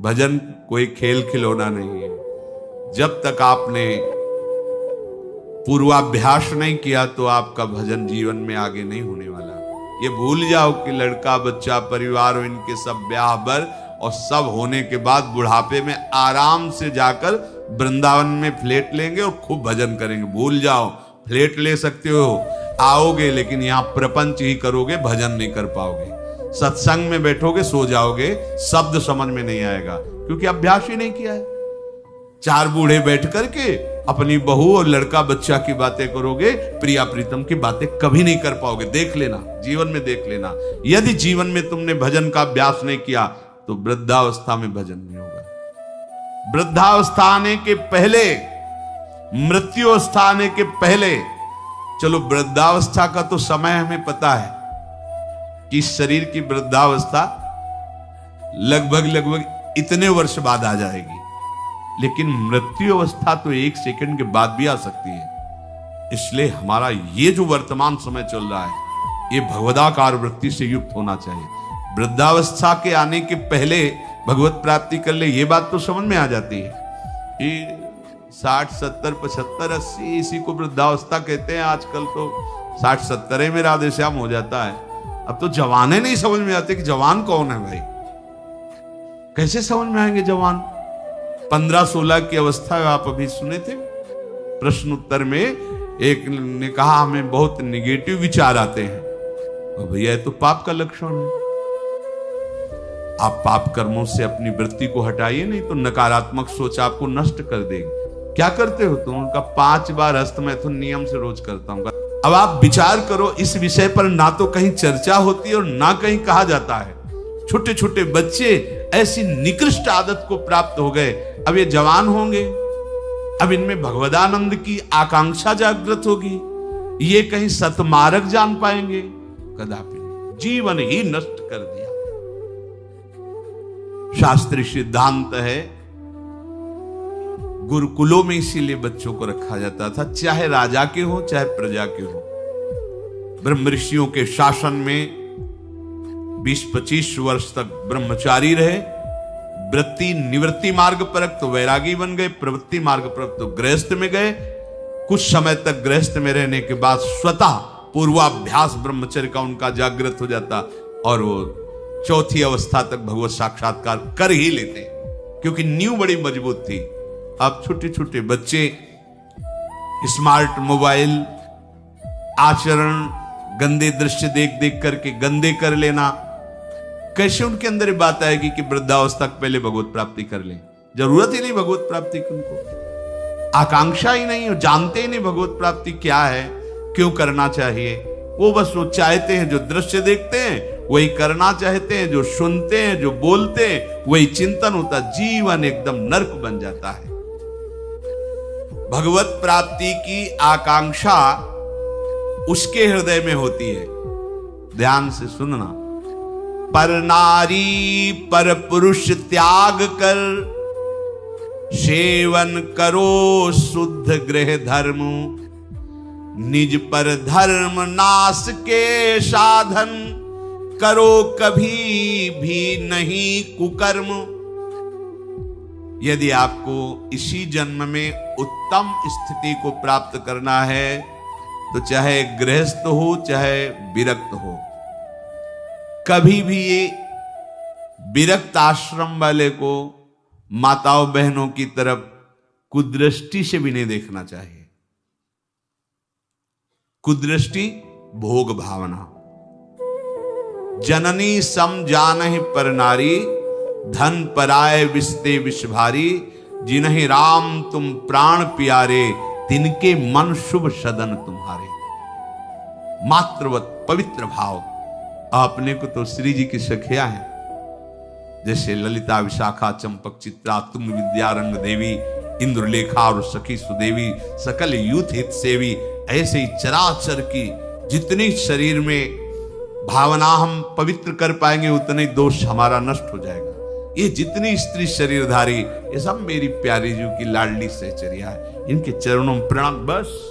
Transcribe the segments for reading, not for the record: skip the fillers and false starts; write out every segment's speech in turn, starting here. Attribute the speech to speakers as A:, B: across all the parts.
A: भजन कोई खेल खिलौना नहीं है। जब तक आपने पूर्वाभ्यास नहीं किया तो आपका भजन जीवन में आगे नहीं होने वाला। ये भूल जाओ कि लड़का बच्चा परिवार और इनके सब ब्याह बर और सब होने के बाद बुढ़ापे में आराम से जाकर वृंदावन में फ्लैट लेंगे और खूब भजन करेंगे। भूल जाओ, फ्लैट ले सकते हो, आओगे, लेकिन यहां प्रपंच ही करोगे, भजन नहीं कर पाओगे। सत्संग में बैठोगे, सो जाओगे, शब्द समझ में नहीं आएगा, क्योंकि अभ्यास ही नहीं किया है। चार बूढ़े बैठ करके अपनी बहू और लड़का बच्चा की बातें करोगे, प्रिया प्रीतम की बातें कभी नहीं कर पाओगे। देख लेना, जीवन में देख लेना, यदि जीवन में तुमने भजन का अभ्यास नहीं किया तो वृद्धावस्था में भजन नहीं होगा। वृद्धावस्था आने के पहले, मृत्यु अवस्था आने के पहले, चलो वृद्धावस्था का तो समय हमें पता है कि शरीर की वृद्धावस्था लगभग इतने वर्ष बाद आ जाएगी, लेकिन मृत्यु अवस्था तो 1 सेकंड के बाद भी आ सकती है। इसलिए हमारा ये जो वर्तमान समय चल रहा है, ये भगवदाकार वृत्ति से युक्त होना चाहिए। वृद्धावस्था के आने के पहले भगवत प्राप्ति कर ले, ये बात तो समझ में आ जाती है कि 60, 70, 75, 80 इसी को वृद्धावस्था कहते हैं। आजकल तो 60, 70 में राधे श्याम हो जाता है। अब तो जवाने नहीं समझ में आते कि जवान कौन है भाई। कैसे समझ में आएंगे जवान? 15-16 की अवस्था आप अभी सुने थे प्रश्न उत्तर में, एक ने कहा हमें बहुत निगेटिव विचार आते हैं। और भैया ये तो पाप का लक्षण है। आप पाप कर्मों से अपनी वृत्ति को हटाइए, नहीं तो नकारात्मक सोच आपको नष्ट कर देगी। क्या करते हो तुम? उनका 5 बार हस्त मैथुन नियम से रोज करता हूं। अब आप विचार करो, इस विषय पर ना तो कहीं चर्चा होती है और ना कहीं कहा जाता है। छोटे छोटे बच्चे ऐसी निकृष्ट आदत को प्राप्त हो गए, अब ये जवान होंगे, अब इनमें भगवदानंद की आकांक्षा जागृत होगी, ये कहीं सतमार्ग जान पाएंगे? कदापि नहीं। जीवन ही नष्ट कर दिया। शास्त्रीय सिद्धांत है, गुरुकुलों में इसीलिए बच्चों को रखा जाता था, चाहे राजा के हो चाहे प्रजा के हो। ब्रह्म ऋषियों के शासन में 20-25 वर्ष तक ब्रह्मचारी रहे। वृत्ति निवृत्ति मार्ग पर तो वैरागी बन गए, प्रवृत्ति मार्ग पर तो गृहस्थ में गए। कुछ समय तक गृहस्थ में रहने के बाद स्वतः पूर्वाभ्यास ब्रह्मचर्य का उनका जागृत हो जाता और वो चौथी अवस्था तक भगवत साक्षात्कार कर ही लेते, क्योंकि नींव बड़ी मजबूत थी। अब छोटे छोटे बच्चे स्मार्ट मोबाइल, आचरण, गंदे दृश्य देख देख करके गंदे कर लेना, कैसे उनके अंदर ये बात आएगी कि वृद्धावस्था पहले भगवत प्राप्ति कर ले? जरूरत ही नहीं भगवत प्राप्ति की, उनको आकांक्षा ही नहीं, जानते ही नहीं भगवत प्राप्ति क्या है, क्यों करना चाहिए। वो बस वो चाहते हैं, जो दृश्य देखते हैं वही करना चाहते हैं, जो सुनते हैं, जो बोलते हैं वही चिंतन होता। जीवन एकदम नरक बन जाता है। भगवत प्राप्ति की आकांक्षा उसके हृदय में होती है। ध्यान से सुनना। पर नारी पर पुरुष त्याग कर, सेवन करो शुद्ध गृह धर्म, निज पर धर्म नाश के साधन, करो कभी भी नहीं कुकर्म। यदि आपको इसी जन्म में उत्तम स्थिति को प्राप्त करना है तो चाहे गृहस्थ हो चाहे विरक्त हो, कभी भी ये विरक्त आश्रम वाले को माताओं बहनों की तरफ कुदृष्टि से भी नहीं देखना चाहिए। कुदृष्टि भोग भावना। जननी सम जानहि पर नारी, धन पराय विस्ते विष भारी, जिन्हि राम तुम प्राण प्यारे, तिनके मन शुभ सदन तुम्हारे। मातृवत पवित्र भाव। आपने को तो श्री जी की सखिया है, जैसे ललिता, विशाखा, चंपक, चित्रा, तुम विद्या, रंग देवी, इंद्रलेखा और सखी सुदेवी, सकल यूथ हित सेवी। ऐसे ही चराचर की जितनी शरीर में भावना हम पवित्र कर पाएंगे उतने दोष हमारा नष्ट हो जाएगा। ये जितनी स्त्री शरीरधारी, ये सब मेरी प्यारी जी की लाडली सहचर्या है, इनके चरणों में प्रणाम। बस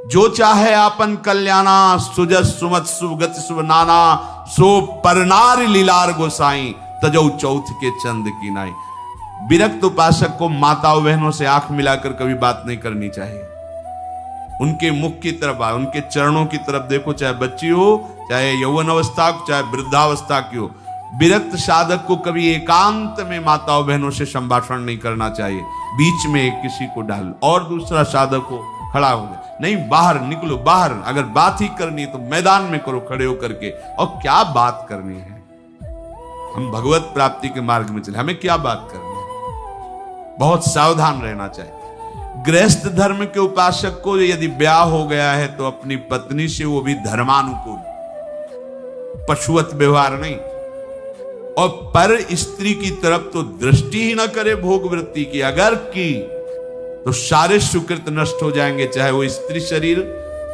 A: जो चाहे आपन कल्याणा, सुजस सुमत सुगति शुभ नाना, सो परनार लीलार गोसाई, तजौ चौथ के चंद की नाई। विरक्त उपासक को माताओं बहनों से आंख मिलाकर कभी बात नहीं करनी चाहिए। उनके मुख की तरफ आओ, उनके चरणों की तरफ देखो, चाहे बच्ची हो, चाहे यौवन अवस्था, चाहे वृद्धावस्था की हो। विरक्त साधक को कभी एकांत में माताओं बहनों से संभाषण नहीं करना चाहिए। बीच में किसी को डाल और दूसरा साधक को खड़ा हो गया, नहीं बाहर निकलो, बाहर अगर बात ही करनी है तो मैदान में करो खड़े होकर के। और क्या बात करनी है? हम भगवत प्राप्ति के मार्ग में चले, हमें क्या बात करनी है? बहुत सावधान रहना चाहिए। गृहस्थ धर्म के उपासक को यदि ब्याह हो गया है तो अपनी पत्नी से वो भी धर्मानुकूल, पशुवत व्यवहार नहीं, और पर स्त्री की तरफ तो दृष्टि ही ना करे भोग वृत्ति की। अगर की तो सारे सुकृत नष्ट हो जाएंगे, चाहे वो स्त्री शरीर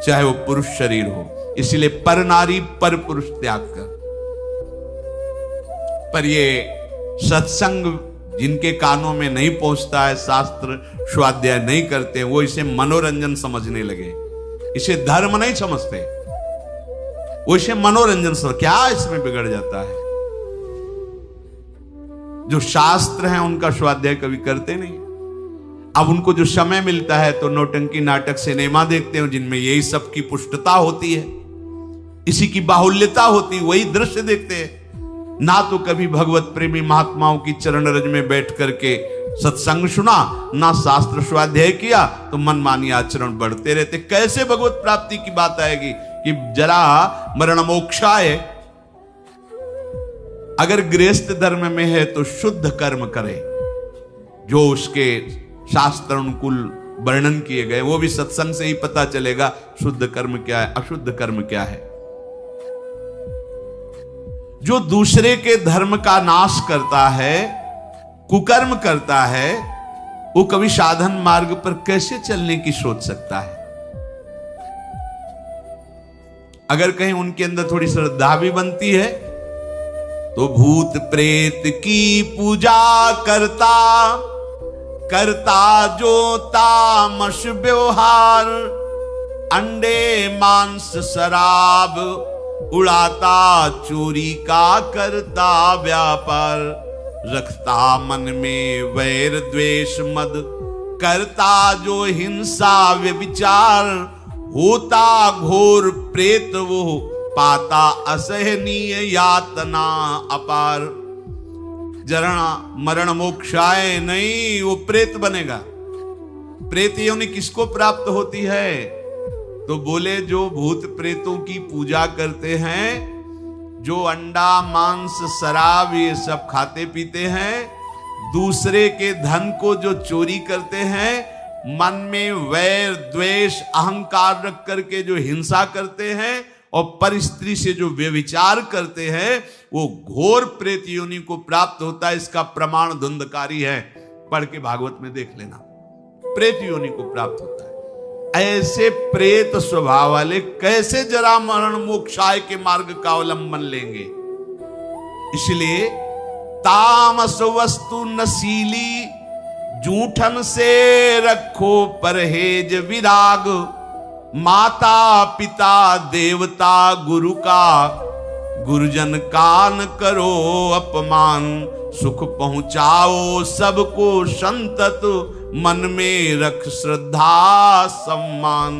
A: चाहे वो पुरुष शरीर हो। इसलिए पर नारी पर पुरुष त्याग कर। पर ये सत्संग जिनके कानों में नहीं पहुंचता है, शास्त्र स्वाध्याय नहीं करते, वो इसे मनोरंजन समझने लगे, इसे धर्म नहीं समझते, वो इसे मनोरंजन समझ। क्या इसमें बिगड़ जाता है? जो शास्त्र हैं उनका स्वाध्याय कभी करते नहीं। अब उनको जो समय मिलता है तो नौटंकी नाटक सिनेमा देखते हैं, जिनमें यही सब की पुष्टता होती है, इसी की बाहुल्यता होती है, वही दृश्य देखते हैं। ना तो कभी भगवत प्रेमी महात्माओं की चरण रज में बैठ करके सत्संग सुना, ना शास्त्र स्वाध्याय किया, तो मनमानी आचरण बढ़ते रहते। कैसे भगवत प्राप्ति की बात आएगी कि जरा मरण मोक्षाय? अगर गृहस्थ धर्म में है तो शुद्ध कर्म करे, जो उसके शास्त्र अनुकूल वर्णन किए गए, वो भी सत्संग से ही पता चलेगा शुद्ध कर्म क्या है, अशुद्ध कर्म क्या है। जो दूसरे के धर्म का नाश करता है, कुकर्म करता है, वो कभी साधन मार्ग पर कैसे चलने की सोच सकता है? अगर कहीं उनके अंदर थोड़ी श्रद्धा भी बनती है तो भूत प्रेत की पूजा करता, करता जो तामस व्यवहार, अंडे मांस शराब उड़ाता, चोरी का करता व्यापार, रखता मन में वैर द्वेष मद, करता जो हिंसा व्यभिचार, होता घोर प्रेत वो, पाता असहनीय यातना अपार। जरा मरण मोक्षाय नहीं, वो प्रेत बनेगा। प्रेत योनि किसको प्राप्त होती है? तो बोले जो भूत प्रेतों की पूजा करते हैं, जो अंडा मांस शराब ये सब खाते पीते हैं, दूसरे के धन को जो चोरी करते हैं, मन में वैर द्वेष अहंकार रख करके जो हिंसा करते हैं, और पर स्त्री से जो व्यभिचार करते हैं, वो घोर प्रेत योनि को प्राप्त होता है। इसका प्रमाण धुंधकारी है, पढ़ के भागवत में देख लेना। प्रेत योनि को प्राप्त होता है। ऐसे प्रेत स्वभाव वाले कैसे जरा मरण मोक्षाय के मार्ग का अवलंबन लेंगे? इसलिए तामस वस्तु नशीली, जूठन से रखो परहेज विराग, माता पिता देवता गुरु का, गुरुजन का न करो अपमान, सुख पहुंचाओ सबको संतत, मन में रख श्रद्धा सम्मान।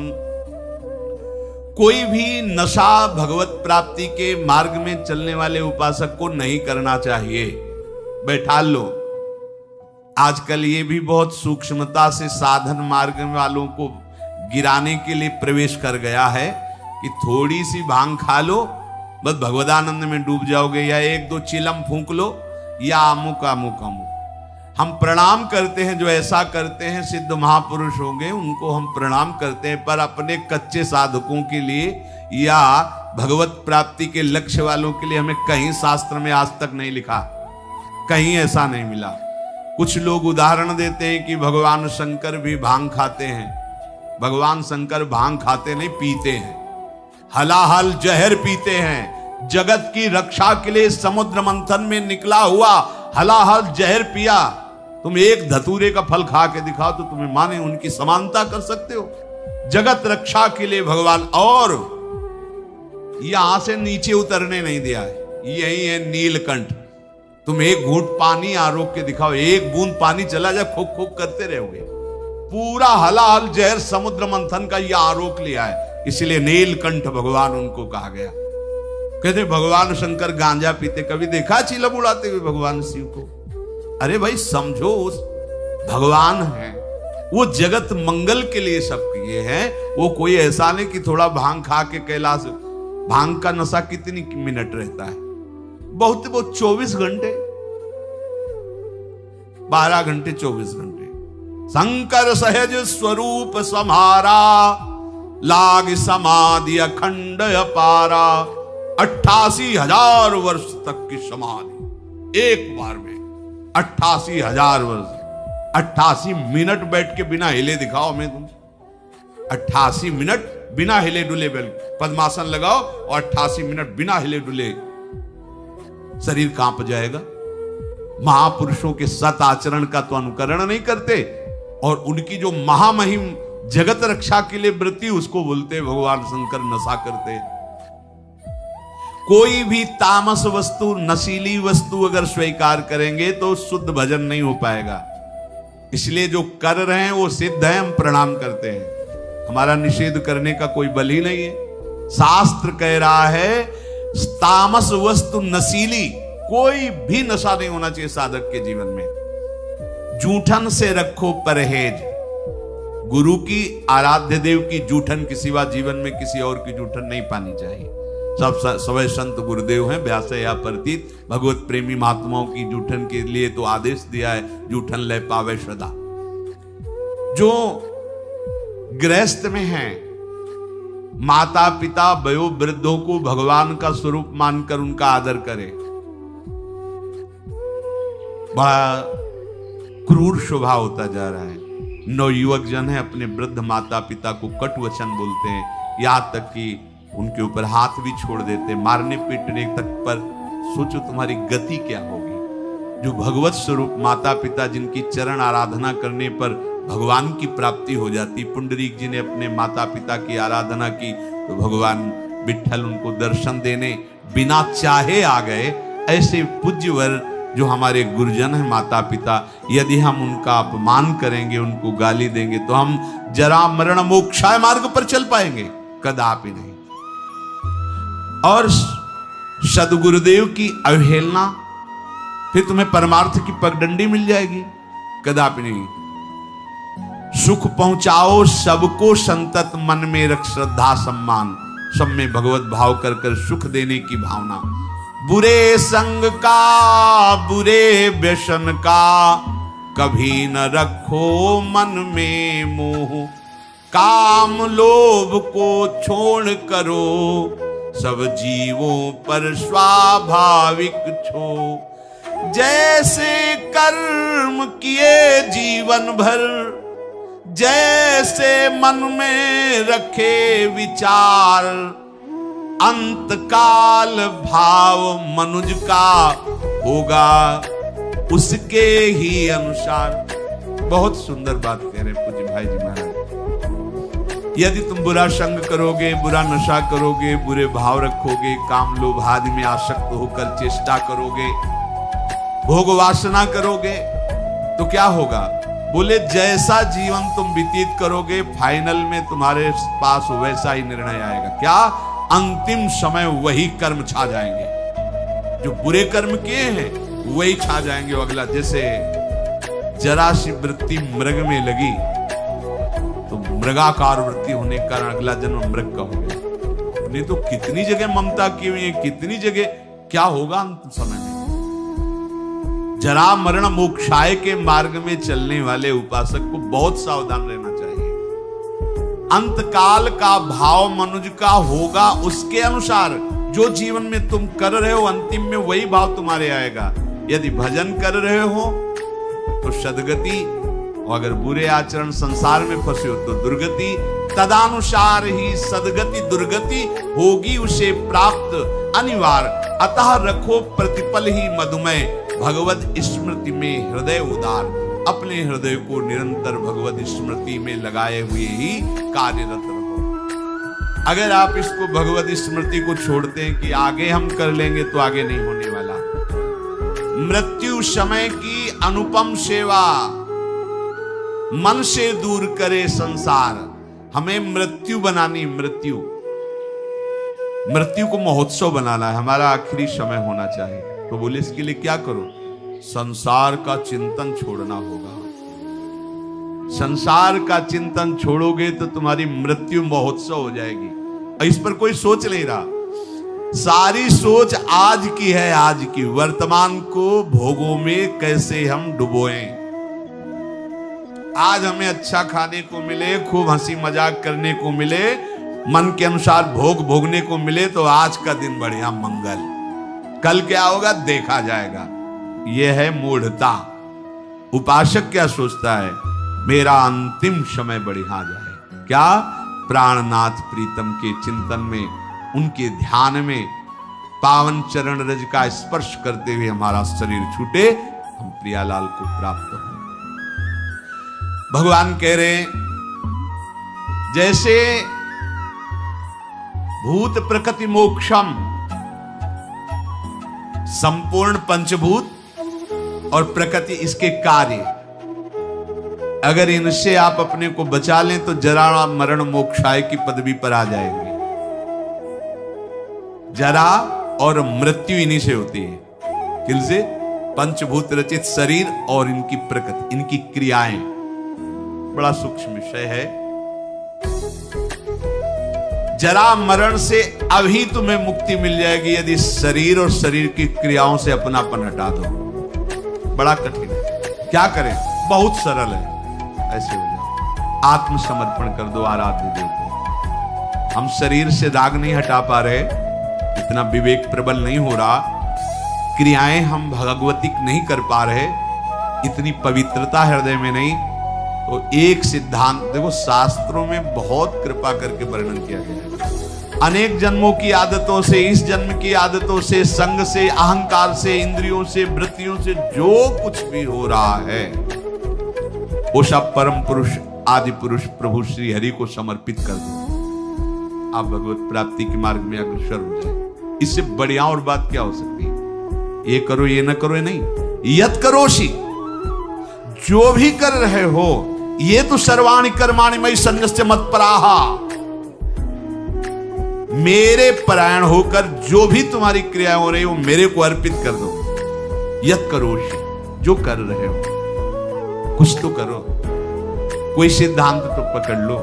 A: कोई भी नशा भगवत प्राप्ति के मार्ग में चलने वाले उपासक को नहीं करना चाहिए। बैठा लो। आजकल ये भी बहुत सूक्ष्मता से साधन मार्ग वालों को गिराने के लिए प्रवेश कर गया है कि थोड़ी सी भांग खा लो, बस भगवदानंद में डूब जाओगे, या एक दो चिलम फूंक लो, या अमुक अमुक अमुक। हम प्रणाम करते हैं, जो ऐसा करते हैं सिद्ध महापुरुष होंगे, उनको हम प्रणाम करते हैं, पर अपने कच्चे साधकों के लिए या भगवत प्राप्ति के लक्ष्य वालों के लिए हमें कहीं शास्त्र में आज तक नहीं लिखा, कहीं ऐसा नहीं मिला। कुछ लोग उदाहरण देते हैं कि भगवान शंकर भी भांग खाते हैं। भगवान शंकर भांग खाते नहीं, पीते हैं, हलाहल जहर पीते हैं। जगत की रक्षा के लिए समुद्र मंथन में निकला हुआ हलाहल जहर पिया। तुम एक धतूरे का फल खा के दिखाओ तो तुम्हें माने उनकी समानता कर सकते हो। जगत रक्षा के लिए भगवान, और यहां से नीचे उतरने नहीं दिया है। यही है नीलकंठ। तुम एक घूंट पानी आरोप के दिखाओ, एक बूंद पानी चला जाए खूब खूब करते रहोगे। पूरा हलाहल जहर समुद्र मंथन का यह आरोप लिया है, इसलिए नीलकंठ भगवान उनको कहा गया। कहते भगवान शंकर गांजा पीते, कभी देखा चिलम उड़ाते हुए भगवान शिव को? अरे भाई समझो, उस भगवान है, वो जगत मंगल के लिए सब किए हैं। वो कोई ऐसा नहीं कि थोड़ा भांग खा के कैलाश, भांग का नशा कितनी मिनट रहता है? बहुत 24 घंटे, 12 घंटे 24 घंटे। शंकर सहज स्वरूप समारा, लाग समाधि अखंड अपारा। 88,000 वर्ष तक की समाधि एक बार में, 88,000 वर्ष। 88 मिनट बैठ के बिना हिले दिखाओ हमें तुम। 88 मिनट बिना हिले डुले पद्मासन लगाओ और 88 मिनट बिना हिले डुले, शरीर कांप जाएगा। महापुरुषों के सत आचरण का तो अनुकरण नहीं करते, और उनकी जो महामहिम जगत रक्षा के लिए वृत्ति, उसको बोलते भगवान शंकर नशा करते। कोई भी तामस वस्तु, नशीली वस्तु अगर स्वीकार करेंगे तो शुद्ध भजन नहीं हो पाएगा। इसलिए जो कर रहे हैं वो सिद्ध है, हम प्रणाम करते हैं। हमारा निषेध करने का कोई बल ही नहीं है। शास्त्र कह रहा है तामस वस्तु नशीली, कोई भी नशा नहीं होना चाहिए साधक के जीवन में। जूठन से रखो परहेज। गुरु की, आराध्य देव की जूठन के सिवा जीवन में किसी और की जूठन नहीं पानी चाहिए। सब सवै संत गुरुदेव हैं, व्यास या प्रतीत। भगवत प्रेमी महात्माओं की जूठन के लिए तो आदेश दिया है, जूठन ले पावे सदा। जो गृहस्थ में हैं, माता पिता वयो वृद्धों को भगवान का स्वरूप मानकर उनका आदर करे। बड़ा क्रूर स्वभाव होता जा रहा है। नवयुवक जन है, अपने वृद्ध माता पिता को कट वचन बोलते हैं, यहां तक कि उनके ऊपर हाथ भी छोड़ देते, मारने पीटने तक पर। सोचो तुम्हारी गति क्या होगी। जो भगवत स्वरूप माता पिता, जिनकी चरण आराधना करने पर भगवान की प्राप्ति हो जाती। पुंडरीक जी ने अपने माता पिता की आराधना की तो भगवान विठ्ठल उनको दर्शन देने बिना चाहे आ गए। ऐसे पूज्यवर जो हमारे गुरुजन हैं, माता पिता, यदि हम उनका अपमान करेंगे, उनको गाली देंगे, तो हम जरा मरण मोक्षाय मार्ग पर चल पाएंगे? कदापि नहीं। और सदगुरुदेव की अवहेलना, फिर तुम्हें परमार्थ की पगडंडी मिल जाएगी? कदापि नहीं। सुख पहुंचाओ सबको संतत, मन में रख श्रद्धा सम्मान। सब में भगवत भाव कर कर सुख देने की भावना। बुरे संग का, बुरे व्यसन का, कभी न रखो मन में मोह। काम लोभ को छोड़ करो, सब जीवों पर स्वाभाविक छो। जैसे कर्म किए जीवन भर, जैसे मन में रखे विचार। अंत काल भाव मनुज का होगा उसके ही अनुसार। बहुत सुंदर बात कह रहे पूज्य भाई जी महाराज। यदि तुम बुरा संग करोगे, बुरा नशा करोगे, बुरे भाव रखोगे, काम लोभ आदि में आसक्त होकर चेष्टा करोगे, भोग वासना करोगे, तो क्या होगा? बोले जैसा जीवन तुम व्यतीत करोगे, फाइनल में तुम्हारे पास वैसा ही निर्णय आएगा। क्या? अंतिम समय वही कर्म छा जाएंगे। जो बुरे कर्म किए हैं वही छा जाएंगे। अगला, जैसे जरा सी वृत्ति मृग में लगी तो मृगाकार वृत्ति होने के कारण अगला जन्म मृग का हो गया। नहीं तो कितनी जगह ममता की हुई है, कितनी जगह क्या होगा अंत समय में। जरा मरण मोक्षाय के मार्ग में चलने वाले उपासक को बहुत सावधान रहना चाहिए। अंतकाल का भाव मनुज का होगा उसके अनुसार। जो जीवन में तुम कर रहे हो, अंतिम में वही भाव तुम्हारे आएगा। यदि भजन कर रहे हो तो सदगति, और अगर बुरे आचरण संसार में फंसे हो तो दुर्गति। तदानुसार ही सदगति दुर्गति होगी उसे प्राप्त अनिवार्य। अतः रखो प्रतिपल ही मधुमय, भगवत स्मृति में हृदय उदार। अपने हृदय को निरंतर भगवत स्मृति में लगाए हुए ही कार्यरत रहो। अगर आप इसको भगवत स्मृति को छोड़ते हैं कि आगे हम कर लेंगे, तो आगे नहीं होने वाला। मृत्यु समय की अनुपम सेवा, मन से दूर करे संसार। हमें मृत्यु बनानी, मृत्यु को महोत्सव बनाना है, हमारा आखिरी समय होना चाहिए। तो बोले इसके लिए क्या करो? संसार का चिंतन छोड़ना होगा। संसार का चिंतन छोड़ोगे तो तुम्हारी मृत्यु महोत्सव हो जाएगी। और इस पर कोई सोच नहीं रहा, सारी सोच आज की है, आज की, वर्तमान को भोगों में कैसे हम डुबोएं। आज हमें अच्छा खाने को मिले, खूब हंसी मजाक करने को मिले, मन के अनुसार भोग भोगने को मिले तो आज का दिन बढ़िया, मंगल। कल क्या होगा देखा जाएगा। यह है मूढ़ता। उपासक क्या सोचता है? मेरा अंतिम समय बढ़िया जाए। क्या? प्राणनाथ प्रीतम के चिंतन में, उनके ध्यान में, पावन चरण रज का स्पर्श करते हुए हमारा शरीर छूटे, हम प्रियालाल को प्राप्त हो। भगवान कह रहे जैसे भूत प्रकृति मोक्षम, संपूर्ण पंचभूत और प्रकृति इसके कार्य, अगर इनसे आप अपने को बचा लें तो जरा मरण मोक्षाय की पदवी पर आ जाएंगे। जरा और मृत्यु इन्हीं से होती है। किनसे? पंचभूत रचित शरीर और इनकी प्रकृति, इनकी क्रियाएं। बड़ा सूक्ष्म विषय है। जरा मरण से अभी तुम्हें मुक्ति मिल जाएगी यदि शरीर और शरीर की क्रियाओं से अपनापन हटा दो। बड़ा कठिन है, क्या करें? बहुत सरल है। ऐसे हो जाओ, आत्मसमर्पण कर दो आराध्य देव को। हम शरीर से दाग नहीं हटा पा रहे, इतना विवेक प्रबल नहीं हो रहा, क्रियाएं हम भगवतिक नहीं कर पा रहे, इतनी पवित्रता हृदय में नहीं। तो एक सिद्धांत देखो, शास्त्रों में बहुत कृपा करके वर्णन किया गया है। अनेक जन्मों की आदतों से, इस जन्म की आदतों से, संग से, अहंकार से, इंद्रियों से, वृत्तियों से जो कुछ भी हो रहा है वो सब परम पुरुष, आदि पुरुष प्रभु श्री हरि को समर्पित कर दो। आप भगवत प्राप्ति के मार्ग में अग्रसर हो जाए। इससे बढ़िया और बात क्या हो सकती है? ये करो, ये न करो, ये नहीं। यत करोषि, जो भी कर रहे हो, ये तो सर्वाणि कर्माणि मयि सन्न्यस्य मत्पराहा, मेरे परायण होकर जो भी तुम्हारी क्रिया हो रही है वो मेरे को अर्पित कर दो। यत करोषि, जो कर रहे हो कुछ तो करो, कोई सिद्धांत तो पकड़ लो।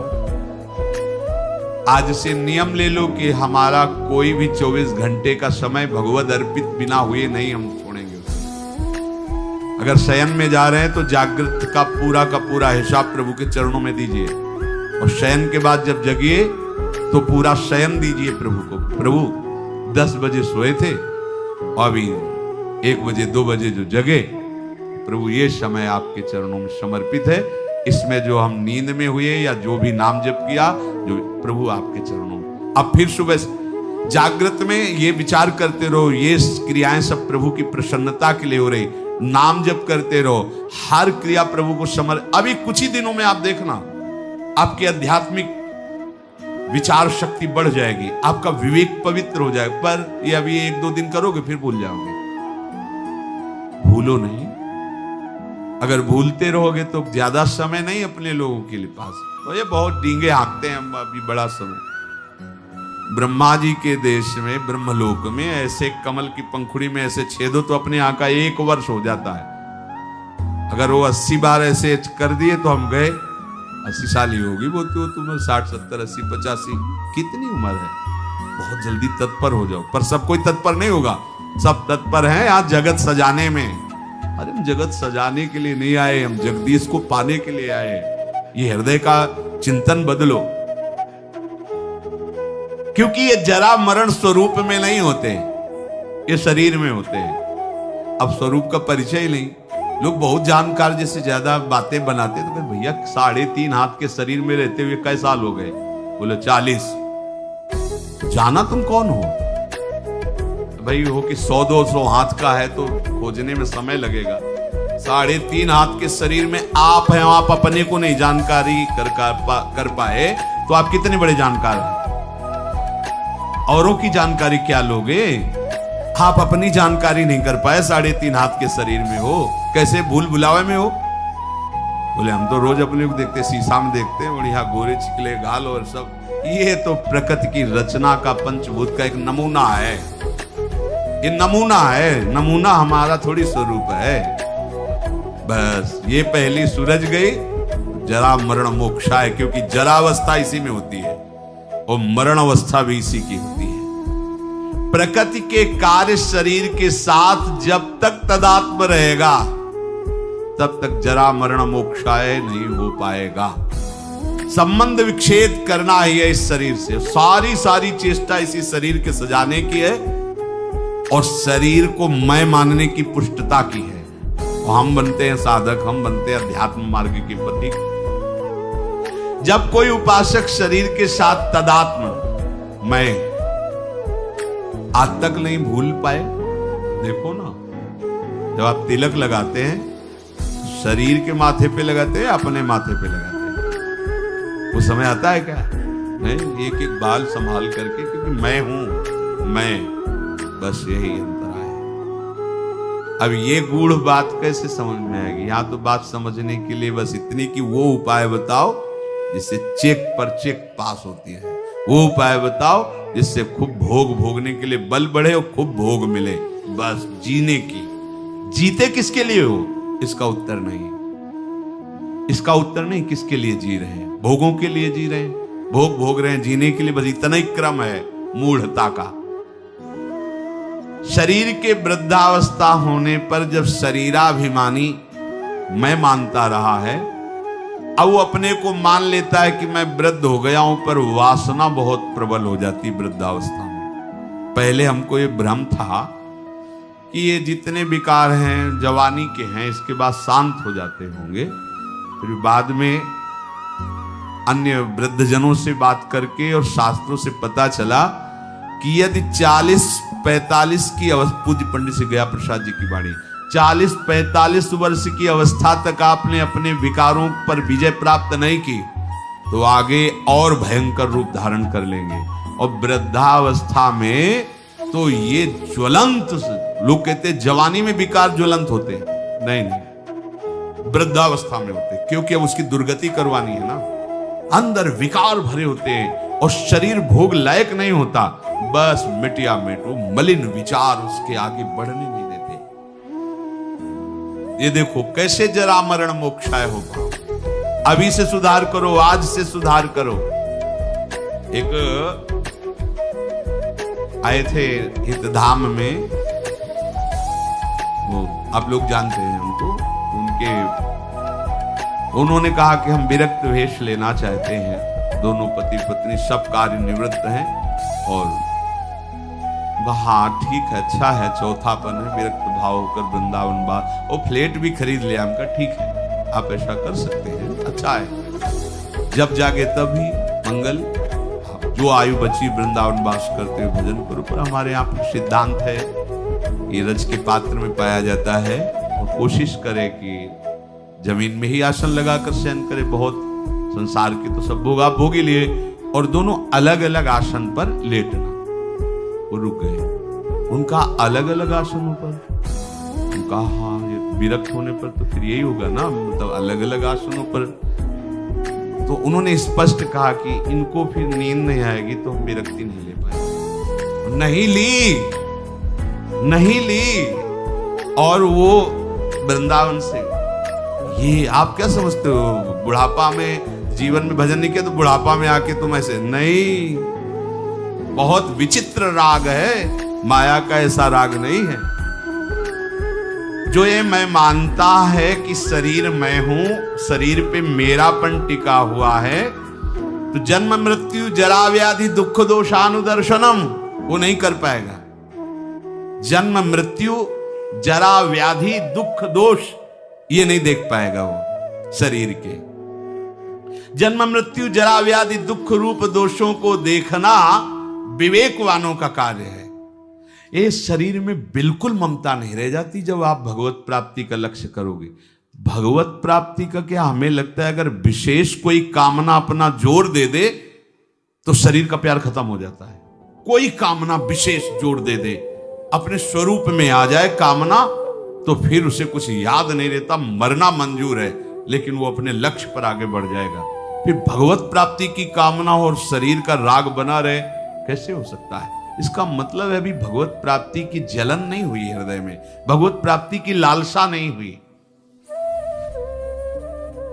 A: आज से नियम ले लो कि हमारा कोई भी 24 घंटे का समय भगवद अर्पित बिना हुए नहीं हम छोड़ेंगे। अगर शयन में जा रहे हैं तो जागृत का पूरा हिसाब प्रभु के चरणों में दीजिए, और शयन के बाद जब जगिए तो पूरा शयन दीजिए प्रभु को। प्रभु 10 बजे सोए थे, अभी 1 बजे 2 बजे जो जगे, प्रभु ये समय आपके चरणों में समर्पित है। इसमें जो हम नींद में हुए या जो भी नाम जप किया, जो प्रभु आपके चरणों में। अब फिर सुबह जागृत में ये विचार करते रहो, ये क्रियाएं सब प्रभु की प्रसन्नता के लिए हो रही। नाम जप करते रहो, हर क्रिया प्रभु को समर्पित। अभी कुछ ही दिनों में आप देखना, आपकी आध्यात्मिक विचार शक्ति बढ़ जाएगी, आपका विवेक पवित्र हो जाएगा। पर ये अभी 1-2 दिन करोगे फिर भूल जाओगे। भूलो नहीं, अगर भूलते रहोगे तो ज्यादा समय नहीं अपने लोगों के लिए पास। तो ये बहुत डींगे हाँकते हैं हम अभी बड़ा समय। ब्रह्मा जी के देश में, ब्रह्मलोक में, ऐसे कमल की पंखुड़ी में ऐसे छेदो तो अपने यहाँ का 1 वर्ष हो जाता है। अगर वो 80 बार ऐसे कर दिए तो हम गए। 80 साल ही होगी वो, तो तुम्हें 60, 70, 80, 85 कितनी उम्र है? बहुत जल्दी तत्पर हो जाओ। पर सब कोई तत्पर नहीं होगा, सब तत्पर हैं यहाँ जगत सजाने में। अरे हम जगत सजाने के लिए नहीं आए, हम जगदीश को पाने के लिए आए। ये हृदय का चिंतन बदलो, क्योंकि ये जरा मरण स्वरूप में नहीं होते, ये शरीर में होते हैं। अब स्वरूप का परिचय ही नहीं। लोग बहुत जानकार जैसे ज्यादा बातें बनाते तो भैया 3.5 हाथ के शरीर में रहते हुए कई साल हो गए? बोले 40। जाना तुम कौन हो भाई? हो कि 100-200 हाथ का है तो खोजने में समय लगेगा। 3.5 हाथ के शरीर में आप हैं, आप अपने को नहीं जानकारी कर पाए तो आप कितने बड़े जानकार हैं? औरों की जानकारी क्या लोगे? आप अपनी जानकारी नहीं कर पाए, 3.5 हाथ के शरीर में हो, कैसे भूल भुलावे में हो। बोले हम तो रोज अपने को देखते, शीशा में देखते हैं, बढ़िया गोरे चिकले गाल और सब। ये तो प्रकृति की रचना का, पंचभूत का एक नमूना है। ये नमूना है, नमूना हमारा थोड़ी स्वरूप है। बस ये पहली सूरज गई, जरा मरण मोक्षा है, क्योंकि जरावस्था इसी में होती है और मरण अवस्था भी इसी की होती है। प्रकृति के कार्य शरीर के साथ जब तक तदात्म रहेगा तब तक जरा मरण मोक्षाय नहीं हो पाएगा। संबंध विच्छेद करना ही है इस शरीर से। सारी चेष्टा इसी शरीर के सजाने की है और शरीर को मैं मानने की पुष्टता की है। और हम बनते हैं साधक, हम बनते हैं अध्यात्म मार्ग के प्रतीक। जब कोई उपासक शरीर के साथ तदात्म मैं आज तक नहीं भूल पाए, देखो ना, जब आप तिलक लगाते हैं शरीर के माथे पे लगाते हैं, अपने माथे पे लगाते हैं, वो समय आता है क्या? नहीं, एक एक बाल संभाल करके, क्योंकि मैं हूं, मैं, बस यही अंतर है। अब ये गूढ़ बात कैसे समझ में आएगी? यहां तो बात समझने के लिए बस इतनी कि वो उपाय बताओ जिससे चेक पर चेक पास होती है, वो उपाय बताओ जिससे खूब भोग भोगने के लिए बल बढ़े और खूब भोग मिले। बस जीने की। जीते किसके लिए हो? इसका उत्तर नहीं। इसका उत्तर नहीं किसके लिए जी रहे हैं। भोगों के लिए जी रहे हैं, भोग भोग रहे हैं, जीने के लिए। बस इतना ही क्रम है मूढ़ता का। शरीर के वृद्धावस्था होने पर जब शरीराभिमानी मैं मानता रहा है, अब वो अपने को मान लेता है कि मैं वृद्ध हो गया हूं, पर वासना बहुत प्रबल हो जाती वृद्धावस्था में। पहले हमको ये भ्रम था कि ये जितने विकार हैं जवानी के हैं, इसके बाद शांत हो जाते होंगे। फिर बाद में अन्य वृद्धजनों से बात करके और शास्त्रों से पता चला कि यदि 40-45 की अवस्था, पूज्य पंडित श्री गया प्रसाद जी की वाणी, 40-45 वर्ष की अवस्था तक आपने अपने विकारों पर विजय प्राप्त नहीं की तो आगे और भयंकर रूप धारण कर लेंगे। और वृद्धावस्था में तो ये ज्वलंत, लोग कहते जवानी में विकार ज्वलंत होते, नहीं, वृद्धावस्था में होते, क्योंकि अब उसकी दुर्गति करवानी है ना। अंदर विकार भरे होते हैं और शरीर भोग लायक नहीं होता। बस मिटिया मेटो मलिन विचार उसके आगे बढ़ने नहीं देते। ये देखो कैसे जरा मरण मोक्षाय होगा। अभी से सुधार करो, आज से सुधार करो। एक आए थे हितधाम में, वो आप लोग जानते हैं उनको, उन्होंने कहा कि हम विरक्त वेश लेना चाहते हैं। दोनों पति पत्नी सब कार्य निवृत्त हैं और हाँ ठीक है, अच्छा है, चौथापन है, विरक्त भाव होकर वृंदावन बात, और फ्लैट भी खरीद लिया। हमका ठीक है, आप ऐसा कर सकते हैं, अच्छा है, जब जागे तभी मंगल, जो आयु बची वृंदावन वास करते हुए भजन करो। पर हमारे यहाँ पर सिद्धांत है, ये रज के पात्र में पाया जाता है, और कोशिश करे कि जमीन में ही आसन लगाकर शयन करे। बहुत संसार के तो सब भोग आप भोग ही लिए, और दोनों अलग अलग आसन पर लेटना। वो रुक गए, उनका अलग अलग आसनों पर। उनका हाँ, ये विरक्त होने पर तो फिर यही होगा ना, मतलब अलग अलग आसनों पर। तो उन्होंने स्पष्ट कहा कि इनको फिर नींद नहीं आएगी तो हम विरक्ति नहीं ले पाएंगे। नहीं ली। और वो वृंदावन से, ये आप क्या समझते हो, बुढ़ापा में जीवन में भजन नहीं किया तो बुढ़ापा में आके तुम ऐसे नहीं। बहुत विचित्र राग है, माया का ऐसा राग नहीं है। जो ये मैं मानता है कि शरीर मैं हूं, शरीर पे मेरापन टिका हुआ है, तो जन्म मृत्यु जरा व्याधि दुख दोषानुदर्शनम वो नहीं कर पाएगा। जन्म मृत्यु जरा व्याधि दुख दोष ये नहीं देख पाएगा वो शरीर के। जन्म मृत्यु जरा व्याधि दुख रूप दोषों को देखना विवेकवानों का कार्य है। ये शरीर में बिल्कुल ममता नहीं रह जाती जब आप भगवत प्राप्ति का लक्ष्य करोगे। भगवत प्राप्ति का क्या, हमें लगता है अगर विशेष कोई कामना अपना जोर दे दे तो शरीर का प्यार खत्म हो जाता है। कोई कामना विशेष जोर दे दे अपने स्वरूप में आ जाए कामना, तो फिर उसे कुछ याद नहीं रहता, मरना मंजूर है, लेकिन वो अपने लक्ष्य पर आगे बढ़ जाएगा। फिर भगवत प्राप्ति की कामना और शरीर का राग बना रहे, कैसे हो सकता है? इसका मतलब है अभी भगवत प्राप्ति की जलन नहीं हुई हृदय में, भगवत प्राप्ति की लालसा नहीं हुई।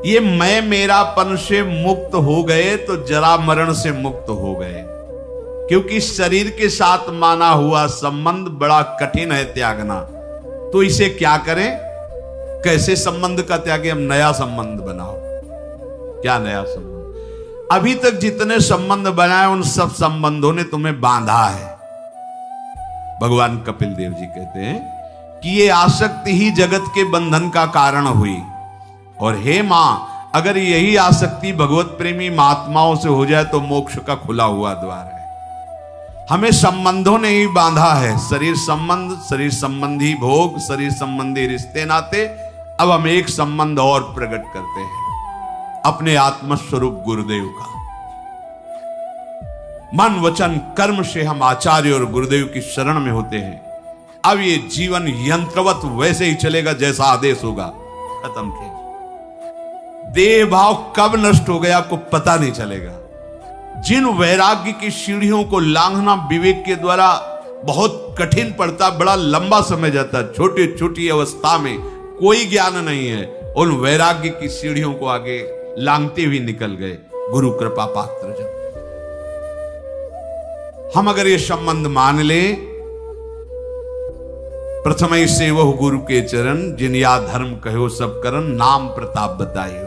A: ये मैं मेरापन से मुक्त हो गए तो जरा मरण से मुक्त हो गए, क्योंकि शरीर के साथ माना हुआ संबंध बड़ा कठिन है त्यागना। तो इसे क्या करें? कैसे संबंध का त्यागे? हम नया संबंध बनाओ। क्या नया संबंध? अभी तक जितने संबंध बनाए उन सब संबंधों ने तुम्हें बांधा है। भगवान कपिल देव जी कहते हैं कि ये आसक्ति ही जगत के बंधन का कारण हुई। और हे मां, अगर यही आसक्ति भगवत प्रेमी महात्माओं से हो जाए तो मोक्ष का खुला हुआ द्वार है। हमें संबंधों ने ही बांधा है, शरीर संबंध, शरीर संबंधी भोग, शरीर संबंधी रिश्ते नाते। अब हम एक संबंध और प्रकट करते हैं, अपने आत्मस्वरूप गुरुदेव का। मन वचन कर्म से हम आचार्य और गुरुदेव की शरण में होते हैं। अब ये जीवन यंत्रवत वैसे ही चलेगा जैसा आदेश होगा। खत्म किया। देह भाव कब नष्ट हो गया आपको पता नहीं चलेगा। जिन वैराग्य की सीढ़ियों को लांघना विवेक के द्वारा बहुत कठिन पड़ता, बड़ा लंबा समय जाता, छोटी छोटी अवस्था में कोई ज्ञान नहीं है, उन वैराग्य की सीढ़ियों को आगे लांघते हुए निकल गए गुरु कृपा पात्र जब। हम अगर ये संबंध मान ले, प्रथम ही से वह गुरु के चरण, जिन या धर्म कहो सब करन, नाम प्रताप बताइयो।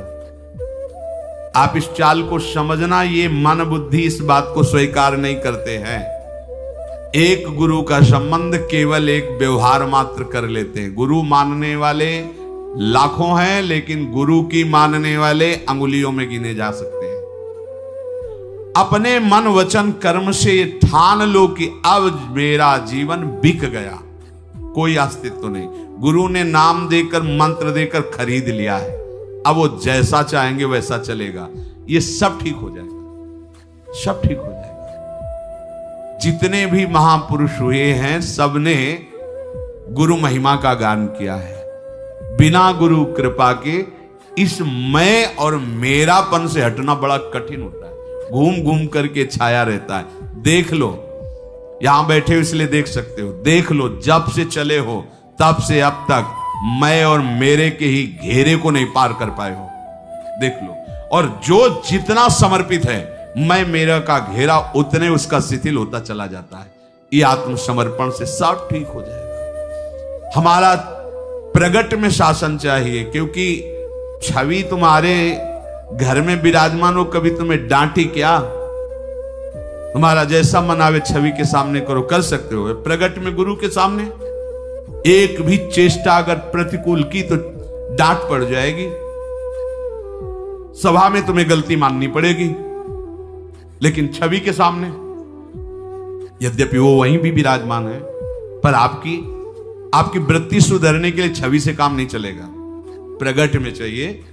A: आप इस चाल को समझना, ये मन बुद्धि इस बात को स्वीकार नहीं करते हैं। एक गुरु का संबंध केवल एक व्यवहार मात्र कर लेते हैं। गुरु मानने वाले लाखों हैं, लेकिन गुरु की मानने वाले अंगुलियों में गिने जा सकते हैं। अपने मन वचन कर्म से ये ठान लो कि अब मेरा जीवन बिक गया, कोई अस्तित्व नहीं। गुरु ने नाम देकर मंत्र देकर खरीद लिया है, अब वो जैसा चाहेंगे वैसा चलेगा। ये सब ठीक हो जाएगा, सब ठीक हो जाएगा। जितने भी महापुरुष हुए हैं सबने गुरु महिमा का गान किया है। बिना गुरु कृपा के इस मैं और मेरापन से हटना बड़ा कठिन होता है। घूम घूम करके छाया रहता है। देख लो, यहां बैठे हो इसलिए देख सकते हो, देख लो जब से चले हो तब से अब तक मैं और मेरे के ही घेरे को नहीं पार कर पाए हो, देख लो। और जो जितना समर्पित है मैं मेरा का घेरा, उतने उसका शिथिल होता चला जाता है। ये आत्मसमर्पण से सब ठीक हो जाएगा। हमारा प्रगट में शासन चाहिए, क्योंकि छवि तुम्हारे घर में विराजमान हो, कभी तुम्हें डांटी क्या? तुम्हारा जैसा मन आवे छवि के सामने करो, कर सकते हो। प्रगट में गुरु के सामने एक भी चेष्टा अगर प्रतिकूल की तो डांट पड़ जाएगी, सभा में तुम्हें गलती माननी पड़ेगी। लेकिन छवि के सामने, यद्यपि वो वहीं भी विराजमान है, पर आपकी वृत्ति सुधरने के लिए छवि से काम नहीं चलेगा। प्रगट में चाहिए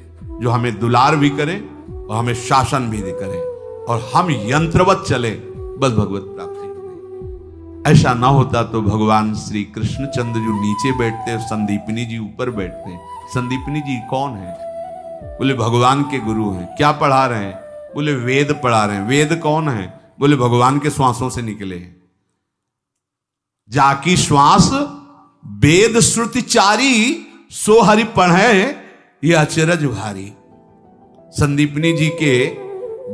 A: जो हमें दुलार भी करे और हमें शासन भी करे, और हम यंत्रवत चले, बस भगवत प्राप्ति। ऐसा ना होता तो भगवान श्री कृष्णचंद्र जो नीचे बैठते हैं, संदीपनी जी ऊपर बैठते हैं। संदीपनी जी कौन है? बोले भगवान के गुरु हैं। क्या पढ़ा रहे हैं? बोले वेद पढ़ा रहे हैं। वेद कौन है? बोले भगवान के श्वासों से निकले हैं। जाकी श्वास वेद श्रुति चारी, सो हरि पढ़े ये अचरज भारी। संदीपनी जी के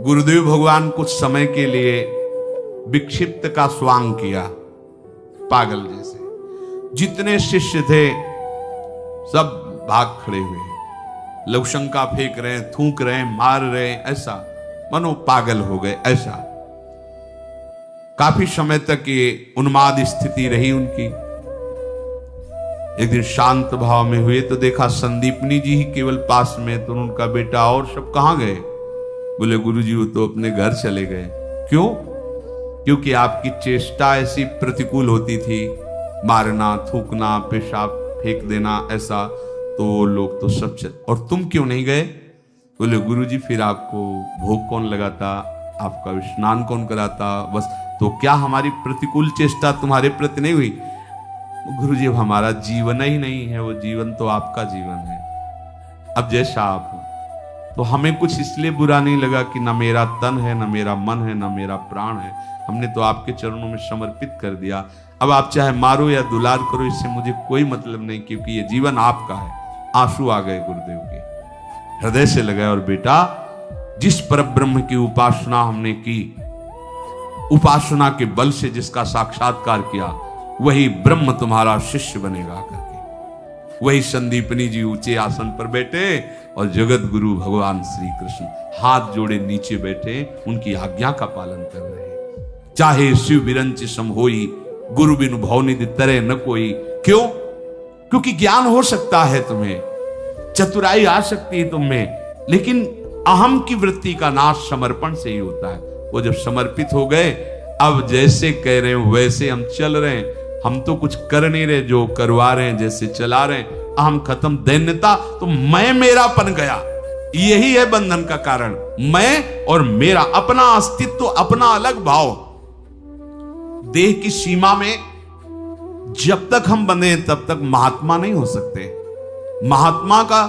A: गुरुदेव भगवान कुछ समय के लिए विक्षिप्त का स्वांग किया, पागल जैसे। जितने शिष्य थे सब भाग खड़े हुए, लवशंका फेंक रहे हैं, थूक रहे हैं, मार रहे हैं, ऐसा मनो पागल हो गए। ऐसा काफी समय तक ये उन्माद स्थिति रही उनकी। एक दिन शांत भाव में हुए तो देखा संदीपनी जी ही केवल पास में, तो उनका बेटा और सब कहां गए? बोले गुरुजी वो तो अपने घर चले गए। क्यों? क्योंकि आपकी चेष्टा ऐसी प्रतिकूल होती थी, मारना, थूकना, पेशाब फेंक देना, ऐसा, तो लोग तो सब और तुम क्यों नहीं गए? बोले गुरुजी फिर आपको भोग कौन लगाता, आपका स्नान कौन कराता? बस, तो क्या हमारी प्रतिकूल चेष्टा तुम्हारे प्रति नहीं हुई? गुरुजी हमारा जीवन ही नहीं है, वो जीवन तो आपका जीवन है। अब जैसा आप हो, तो हमें कुछ इसलिए बुरा नहीं लगा कि ना मेरा तन है, ना मेरा मन है, ना मेरा प्राण है, हमने तो आपके चरणों में समर्पित कर दिया। अब आप चाहे मारो या दुलार करो, इससे मुझे कोई मतलब नहीं, क्योंकि ये जीवन आपका है। आंसू आ गए गुरुदेव के, हृदय से लगाए। और बेटा, जिस परब्रह्म की उपासना हमने की, उपासना के बल से जिसका साक्षात्कार किया, वही ब्रह्म तुम्हारा शिष्य बनेगा करके। वही संदीपनी जी ऊंचे आसन पर बैठे और जगत गुरु भगवान श्री कृष्ण हाथ जोड़े नीचे बैठे, उनकी आज्ञा का पालन कर रहे हैं। चाहे शिव विरंच सम होई, गुरु बिनु भवनिधि तरे न कोई। क्यों? क्योंकि ज्ञान हो सकता है तुम्हें, चतुराई आ सकती है तुम्हें, लेकिन अहम की वृत्ति का नाश समर्पण से ही होता है। वो जब समर्पित हो गए, अब जैसे कह रहे हो वैसे हम चल रहे हैं। हम तो कुछ कर नहीं रहे, जो करवा रहे हैं, जैसे चला रहे हैं। अहम खत्म, दैन्यता तो मैं मेरापन गया। यही है बंधन का कारण, मैं और मेरा, अपना अस्तित्व, अपना अलग भाव। देह की सीमा में जब तक हम बंधे तब तक महात्मा नहीं हो सकते। महात्मा का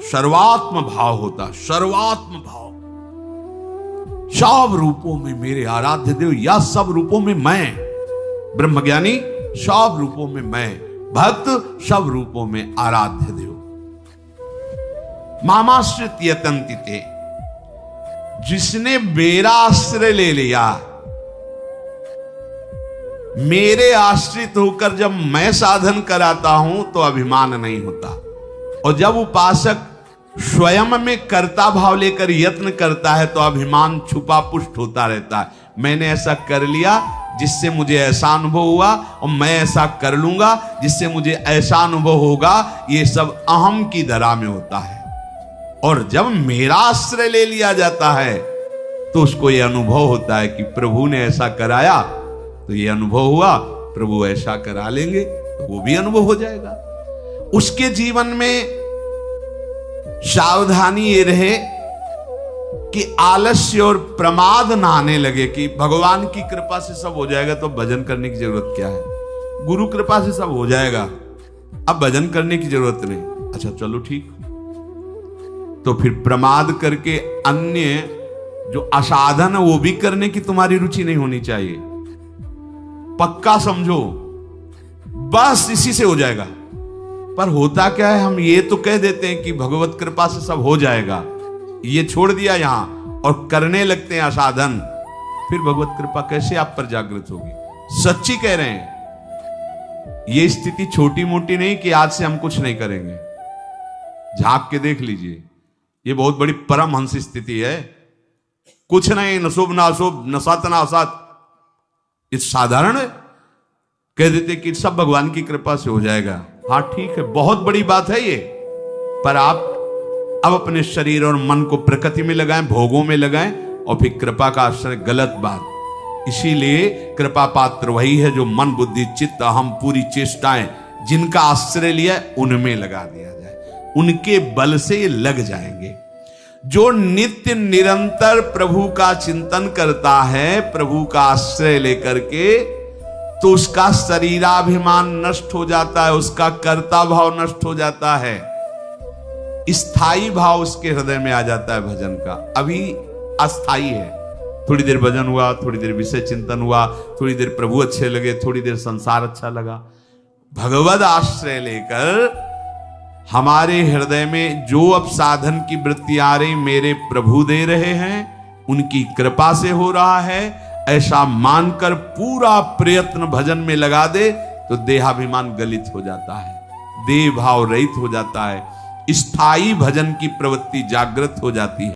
A: सर्वात्म भाव होता, सर्वात्म भाव। सब रूपों में मेरे आराध्य देव, या सब रूपों में मैं, ब्रह्मज्ञानी सब रूपों में मैं, भक्त सब रूपों में आराध्य देव। मामाश्रित यतन्तिते, जिसने मेरा आश्रय ले लिया, मेरे आश्रित होकर जब मैं साधन कराता हूं तो अभिमान नहीं होता। और जब उपासक स्वयं में कर्ता भाव लेकर यत्न करता है तो अभिमान छुपा पुष्ट होता रहता है। मैंने ऐसा कर लिया जिससे मुझे ऐसा अनुभव हुआ, और मैं ऐसा कर लूंगा जिससे मुझे ऐसा अनुभव होगा। ये सब अहम की धरा में होता है। और जब मेरा आश्रय ले लिया जाता है तो उसको ये अनुभव होता है कि प्रभु ने ऐसा कराया, तो ये अनुभव हुआ, प्रभु ऐसा करा लेंगे तो वो भी अनुभव हो जाएगा। उसके जीवन में सावधानी ये रहे कि आलस्य और प्रमाद ना आने लगे कि भगवान की कृपा से सब हो जाएगा तो भजन करने की जरूरत क्या है, गुरु कृपा से सब हो जाएगा, अब भजन करने की जरूरत नहीं। अच्छा चलो ठीक, तो फिर प्रमाद करके अन्य जो असाधन है वो भी करने की तुम्हारी रुचि नहीं होनी चाहिए। पक्का समझो, बस इसी से हो जाएगा। पर होता क्या है, हम ये तो कह देते हैं कि भगवत कृपा से सब हो जाएगा, ये छोड़ दिया यहां और करने लगते हैं असाधन, फिर भगवत कृपा कैसे आप पर जागृत होगी? सच्ची कह रहे हैं, ये स्थिति छोटी मोटी नहीं कि आज से हम कुछ नहीं करेंगे। झांक के देख लीजिए, ये बहुत बड़ी परमहंस स्थिति है। कुछ नहीं, न शुभ ना अशुभ, न सत ना असत, ये साधारण है। कह देते कि सब भगवान की कृपा से हो जाएगा। हाँ ठीक है, बहुत बड़ी बात है ये, पर आप अब अपने शरीर और मन को प्रकृति में लगाएं, भोगों में लगाएं, और फिर कृपा का आश्रय, गलत बात। इसीलिए कृपा पात्र वही है जो मन बुद्धि चित्त अहम पूरी चेष्टाएं जिनका आश्रय लिया उनमें लगा दिया जाए, उनके बल से ये लग जाएंगे। जो नित्य निरंतर प्रभु का चिंतन करता है, प्रभु का आश्रय लेकर के, तो उसका शरीराभिमान नष्ट हो जाता है, उसका कर्ता भाव नष्ट हो जाता है, स्थायी भाव उसके हृदय में आ जाता है भजन का। अभी अस्थाई है, थोड़ी देर भजन हुआ, थोड़ी देर विषय चिंतन हुआ, थोड़ी देर प्रभु अच्छे लगे, थोड़ी देर संसार अच्छा लगा। भगवद आश्रय लेकर हमारे हृदय में जो अब साधन की वृत्ति आ रही मेरे प्रभु दे रहे हैं, उनकी कृपा से हो रहा है, ऐसा मानकर पूरा प्रयत्न भजन में लगा दे तो देहाभिमान गलित हो जाता है, देह भाव रहित हो जाता है, स्थायी भजन की प्रवृत्ति जागृत हो जाती है।